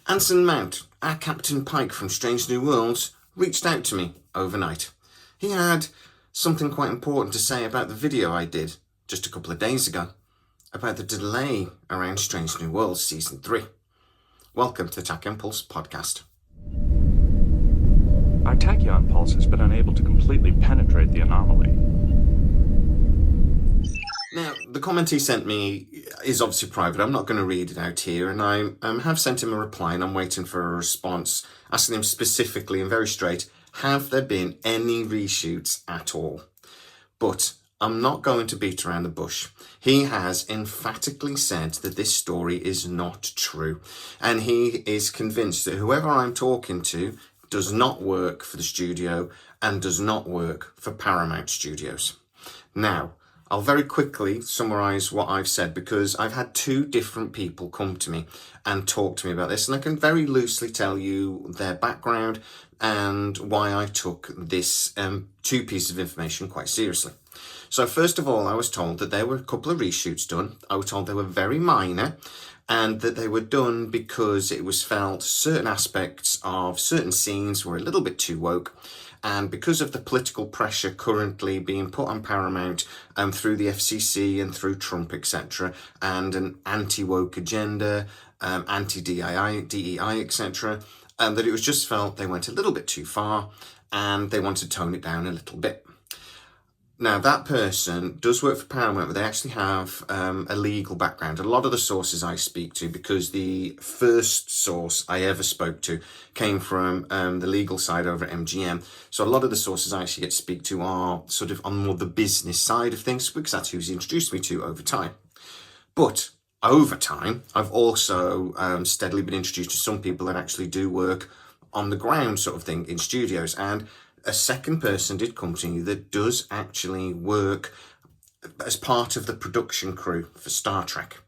Anson Mount, our Captain Pike from Strange New Worlds, reached out to me overnight. He had something quite important to say about the video I did just a couple of days ago about the delay around Strange New Worlds Season 3. Welcome to the Tachyon Pulse podcast. Our Tachyon Pulse has been unable to completely penetrate the anomaly. Now, the comment he sent me is obviously private. I'm not going to read it out here, and I have sent him a reply, and I'm waiting for a response, asking him specifically and very straight, have there been any reshoots at all? But I'm not going to beat around the bush. He has emphatically said that this story is not true, and he is convinced that whoever I'm talking to does not work for the studio and does not work for Paramount Studios. Now, I'll very quickly summarise what I've said because I've had two different people come to me and talk to me about this, and I can very loosely tell you their background and why I took this two pieces of information quite seriously. So first of all, I was told that there were a couple of reshoots done. I was told they were very minor and that they were done because it was felt certain aspects of certain scenes were a little bit too woke. And because of the political pressure currently being put on Paramount through the FCC and through Trump, etc., and an anti-woke agenda, anti-DEI, etc., that it was just felt they went a little bit too far and they wanted to tone it down a little bit. Now, that person does work for Paramount, but they actually have a legal background. A lot of the sources I speak to, because the first source I ever spoke to came from the legal side over at MGM. So a lot of the sources I actually get to speak to are sort of on more the business side of things, because that's who's introduced me to over time. But over time, I've also steadily been introduced to some people that actually do work on the ground sort of thing in studios. And a second person did come to me that does actually work as part of the production crew for Star Trek.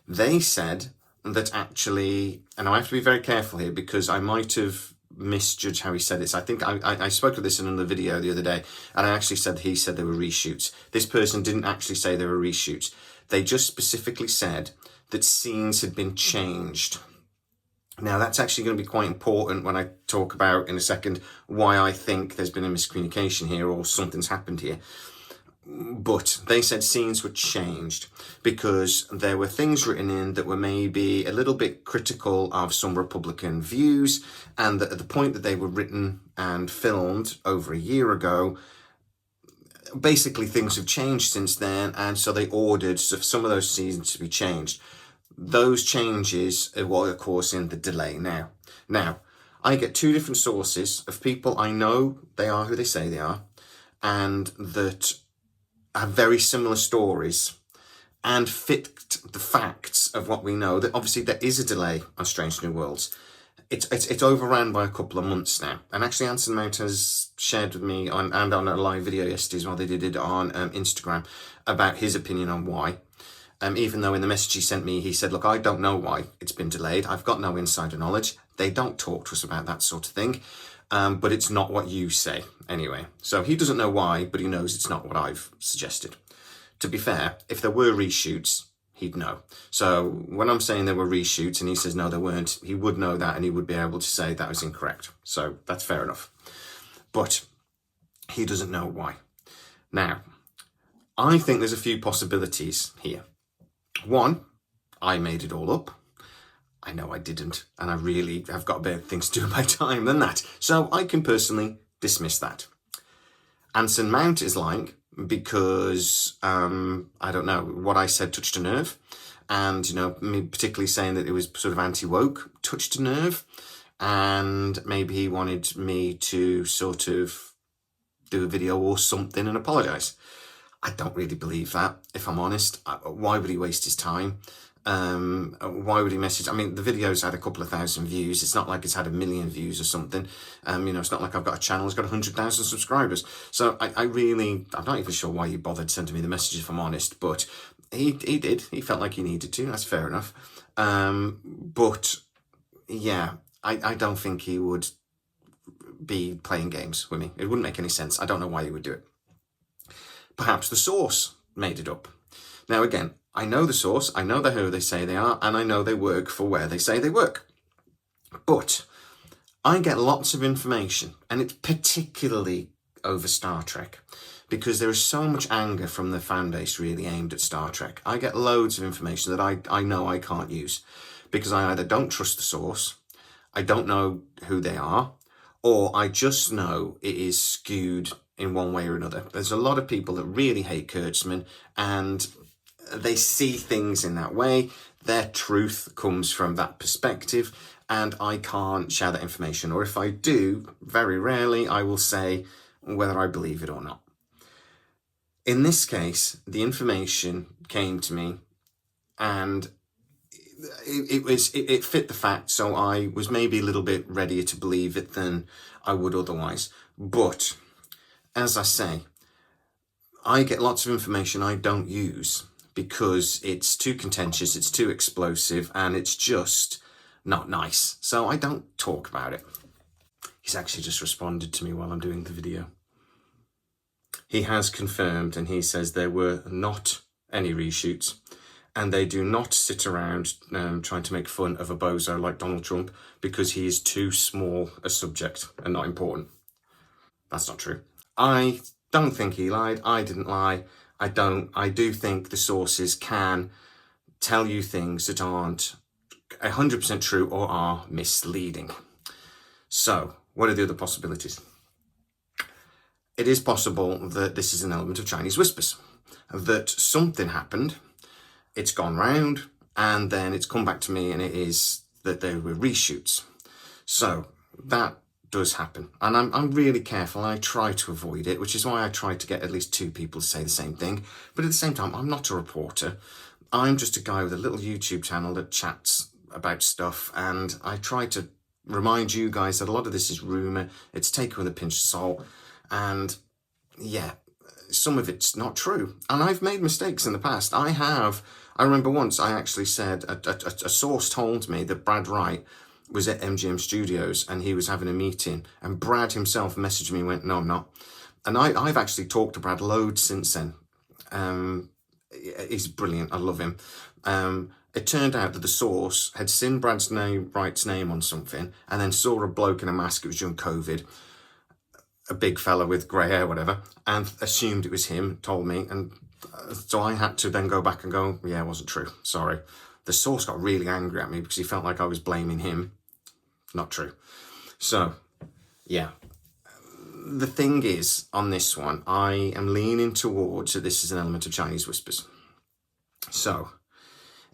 They said that actually, and I have to be very careful here because I might have misjudged how he said this. I think I spoke of this in another video the other day, and I actually said he said there were reshoots. This person didn't actually say there were reshoots. They just specifically said that scenes had been changed. Now, that's actually going to be quite important when I talk about in a second why I think there's been a miscommunication here or something's happened here. But they said scenes were changed because there were things written in that were maybe a little bit critical of some Republican views, and that at the point that they were written and filmed over a year ago, basically things have changed since then, and so they ordered some of those scenes to be changed. Those changes are what are causing the delay now. Now, I get two different sources of people I know they are who they say they are, and that have very similar stories and fit the facts of what we know. That obviously there is a delay on Strange New Worlds. It's overran by a couple of months now. And actually Anson Mount has shared with me on a live video yesterday as well. They did it on Instagram about his opinion on why. Even though in the message he sent me, he said, look, I don't know why it's been delayed. I've got no insider knowledge. They don't talk to us about that sort of thing. But it's not what you say anyway. So he doesn't know why, but he knows it's not what I've suggested. To be fair, if there were reshoots, he'd know. So when I'm saying there were reshoots and he says, no, there weren't, he would know that and he would be able to say that was incorrect. So that's fair enough. But he doesn't know why. Now, I think there's a few possibilities here. One, I made it all up. I know I didn't, and I really have got better things to do with my time than that. So I can personally dismiss that. Anson Mount is lying because, I don't know, what I said touched a nerve. And, me particularly saying that it was sort of anti-woke touched a nerve. And maybe he wanted me to sort of do a video or something and apologise. I don't really believe that, if I'm honest. Why would he waste his time? Why would he message? I mean, the video's had a couple of thousand views. It's not like it's had 1 million views or something. It's not like I've got a channel that's got 100,000 subscribers. So I'm not even sure why he bothered sending me the message, if I'm honest. But he did. He felt like he needed to. That's fair enough. But yeah, I don't think he would be playing games with me. It wouldn't make any sense. I don't know why he would do it. Perhaps the source made it up. Now, again, I know the source, I know who they say they are, and I know they work for where they say they work. But I get lots of information, and it's particularly over Star Trek, because there is so much anger from the fan base really aimed at Star Trek. I get loads of information that I know I can't use, because I either don't trust the source, I don't know who they are, or I just know it is skewed in one way or another. There's a lot of people that really hate Kurtzman, and they see things in that way. Their truth comes from that perspective, and I can't share that information. Or if I do, very rarely, I will say whether I believe it or not. In this case, the information came to me, and it fit the fact, so I was maybe a little bit readier to believe it than I would otherwise. But as I say, I get lots of information I don't use because it's too contentious, it's too explosive, and it's just not nice. So I don't talk about it. He's actually just responded to me while I'm doing the video. He has confirmed, and he says there were not any reshoots, and they do not sit around trying to make fun of a bozo like Donald Trump because he is too small a subject and not important. That's not true. I don't think he lied. I didn't lie. I do think the sources can tell you things that aren't 100% true or are misleading. So, what are the other possibilities? It is possible that this is an element of Chinese whispers, that something happened, it's gone round, and then it's come back to me, and it is that there were reshoots. So that does happen, and I'm really careful. I try to avoid it, which is why I try to get at least two people to say the same thing. But at the same time, I'm not a reporter. I'm just a guy with a little YouTube channel that chats about stuff, and I try to remind you guys that a lot of this is rumour. It's taken with a pinch of salt, and yeah, some of it's not true. And I've made mistakes in the past. I remember once I actually said, a source told me that Brad Wright was at MGM Studios and he was having a meeting, and Brad himself messaged me and went, no, I'm not. And I've actually talked to Brad loads since then. He's brilliant. I love him. It turned out that the source had seen Wright's name on something, and then saw a bloke in a mask. It was during COVID, a big fella with grey hair, whatever, and assumed it was him, told me, and so I had to then go back and go, yeah, it wasn't true, sorry. The source got really angry at me because he felt like I was blaming him. Not true. So, yeah. The thing is, on this one, I am leaning towards that this is an element of Chinese whispers. So,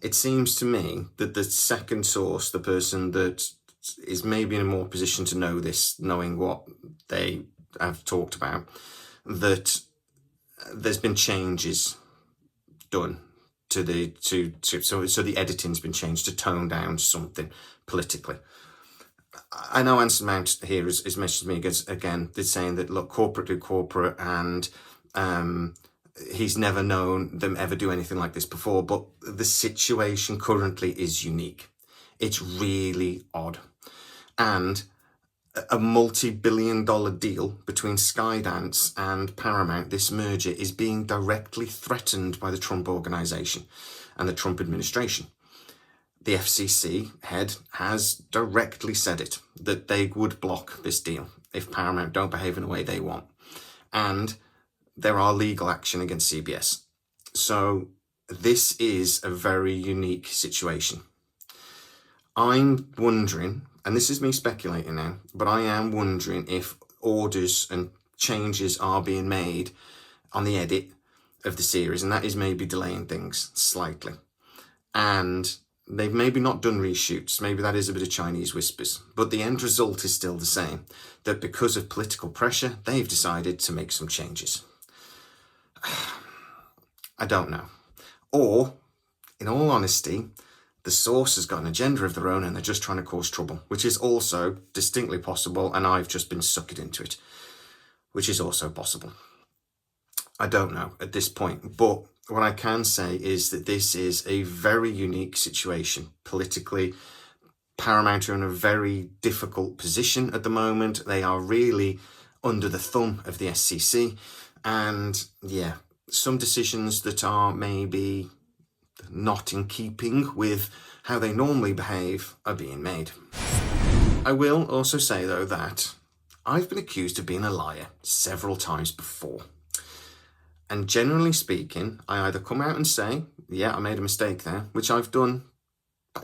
it seems to me that the second source, the person that is maybe in a more position to know this, knowing what they have talked about, that there's been changes done to the so the editing's been changed to tone down something politically. I know Anson Mount here has messaged me again, they're saying that, look, corporate do corporate, and he's never known them ever do anything like this before, but the situation currently is unique. It's really odd. And a multi-billion-dollar deal between Skydance and Paramount, this merger, is being directly threatened by the Trump organization and the Trump administration. The FCC head has directly said it, that they would block this deal if Paramount don't behave in the way they want. And there are legal action against CBS. So this is a very unique situation. I'm wondering, and this is me speculating now, but I am wondering if orders and changes are being made on the edit of the series, and that is maybe delaying things slightly. And they've maybe not done reshoots, maybe that is a bit of Chinese whispers, but the end result is still the same, that because of political pressure, they've decided to make some changes. I don't know. Or, in all honesty, the source has got an agenda of their own and they're just trying to cause trouble, which is also distinctly possible, and I've just been suckered into it, which is also possible. I don't know at this point, but what I can say is that this is a very unique situation politically. Paramount are in a very difficult position at the moment. They are really under the thumb of the SEC, and yeah, some decisions that are maybe not in keeping with how they normally behave are being made. I will also say, though, that I've been accused of being a liar several times before. And generally speaking, I either come out and say, yeah, I made a mistake there, which I've done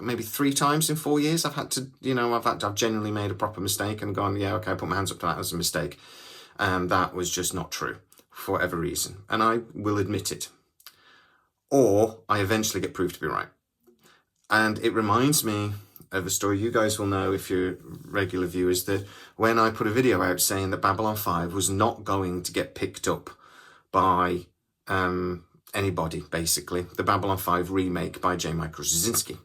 maybe 3 times in 4 years. I've genuinely made a proper mistake and gone, yeah, okay, I put my hands up to that as a mistake. That was just not true for whatever reason. And I will admit it. Or I eventually get proved to be right. And it reminds me of a story you guys will know if you're regular viewers, that when I put a video out saying that Babylon 5 was not going to get picked up by anybody, basically, the Babylon 5 remake by J. Michael Straczynski.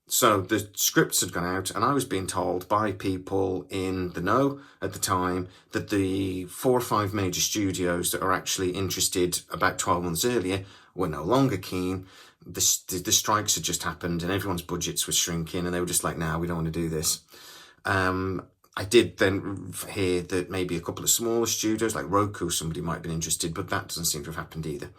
So the scripts had gone out, and I was being told by people in the know at the time that the 4 or 5 major studios that are actually interested about 12 months earlier were no longer keen. The strikes had just happened and everyone's budgets were shrinking, and they were just like, nah, we don't want to do this. I did then hear that maybe a couple of smaller studios like Roku, somebody might have been interested, but that doesn't seem to have happened either.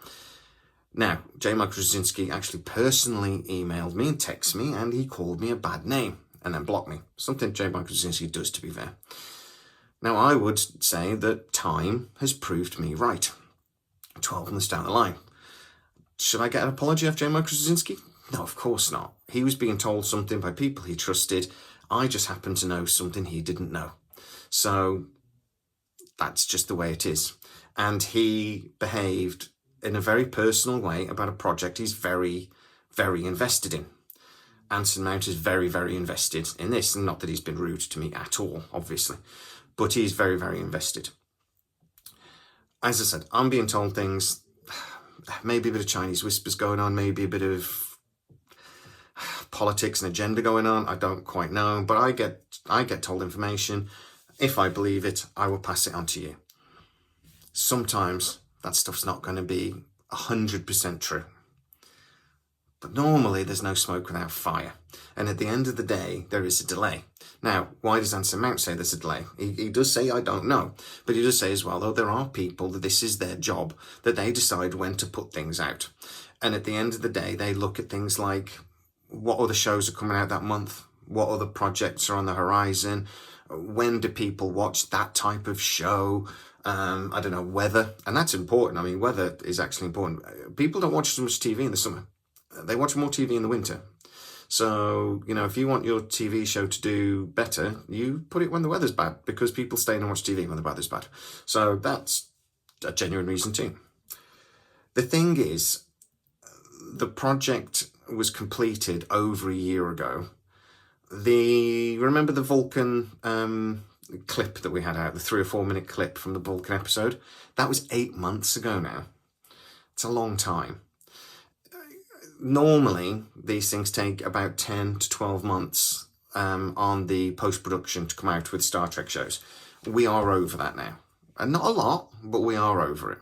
Now, J. Michael Straczynski actually personally emailed me and texted me, and he called me a bad name and then blocked me. Something J. Michael Straczynski does, to be fair. Now, I would say that time has proved me right. 12 months down the line. Should I get an apology of J. Michael Straczynski? No, of course not. He was being told something by people he trusted. I just happened to know something he didn't know. So that's just the way it is. And he behaved in a very personal way about a project he's very, very invested in. Anson Mount is very, very invested in this. And not that he's been rude to me at all, obviously. But he's very, very invested. As I said, I'm being told things, maybe a bit of Chinese whispers going on, maybe a bit of politics and agenda going on. I don't quite know, but I get told information. If I believe it, I will pass it on to you. Sometimes that stuff's not going to be 100% true. But normally there's no smoke without fire. And at the end of the day, there is a delay. Now, why does Anson Mount say there's a delay? He does say, I don't know. But he does say as well, though, there are people that this is their job, that they decide when to put things out. And at the end of the day, they look at things like what other shows are coming out that month, what other projects are on the horizon, when do people watch that type of show, I don't know, weather. And that's important. I mean, weather is actually important. People don't watch so much TV in the summer. They watch more TV in the winter. So, if you want your TV show to do better, you put it when the weather's bad, because people stay and watch TV when the weather's bad. So that's a genuine reason too. The thing is, the project was completed over a year ago. Remember the Vulcan clip that we had out, the 3 or 4 minute clip from the Vulcan episode? That was 8 months ago now. It's a long time. Normally, these things take about 10 to 12 months on the post-production to come out with Star Trek shows. We are over that now. And not a lot, but we are over it.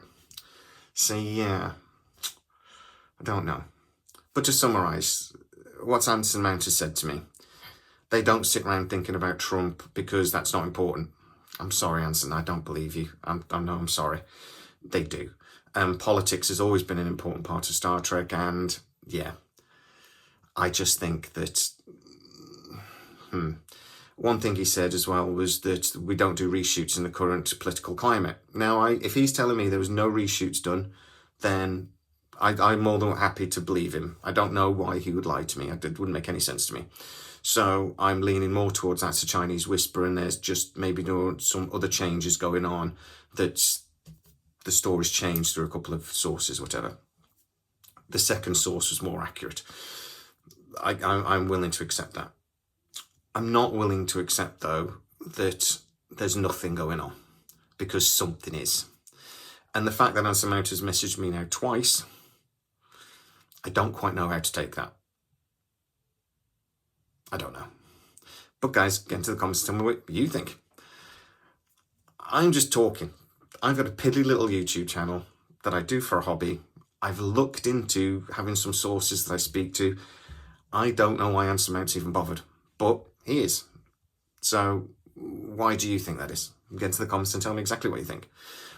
So, yeah, I don't know. But to summarise, what Anson Mount has said to me, they don't sit around thinking about Trump because that's not important. I'm sorry, Anson, I don't believe you. I'm sorry. They do. Politics has always been an important part of Star Trek, and yeah, I just think that one thing he said as well was that we don't do reshoots in the current political climate. Now, if he's telling me there was no reshoots done, then I'm more than happy to believe him. I don't know why he would lie to me. It wouldn't make any sense to me. So I'm leaning more towards that's a Chinese whisper, and there's just maybe some other changes going on, that the story's changed through a couple of sources, whatever. The second source was more accurate. I'm willing to accept that. I'm not willing to accept, though, that there's nothing going on, because something is. And the fact that Anson Mount has messaged me now twice, I don't quite know how to take that. I don't know. But guys, get into the comments and tell me what you think. I'm just talking. I've got a piddly little YouTube channel that I do for a hobby. I've looked into having some sources that I speak to. I don't know why Anson Mount's even bothered, but he is. So why do you think that is? Get into the comments and tell me exactly what you think.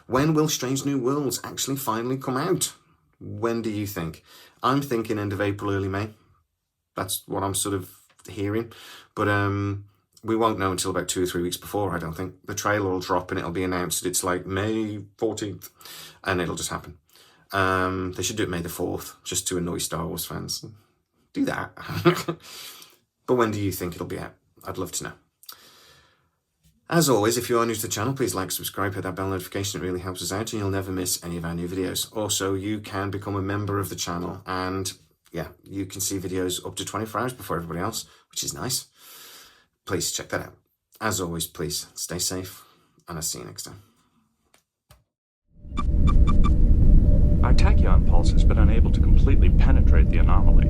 When will Strange New Worlds actually finally come out? When do you think? I'm thinking end of April, early May. That's what I'm sort of hearing. But We won't know until about 2 or 3 weeks before, I don't think. The trailer will drop and it'll be announced. It's like May 14th, and it'll just happen. They should do it May the 4th, just to annoy Star Wars fans. Do that. But when do you think it'll be out? I'd love to know. As always, if you are new to the channel, please like, subscribe, hit that bell notification. It really helps us out and you'll never miss any of our new videos. Also, you can become a member of the channel and yeah, you can see videos up to 24 hours before everybody else, which is nice. Please check that out. As always, please stay safe and I'll see you next time. Our Tachyon Pulse has been unable to completely penetrate the anomaly.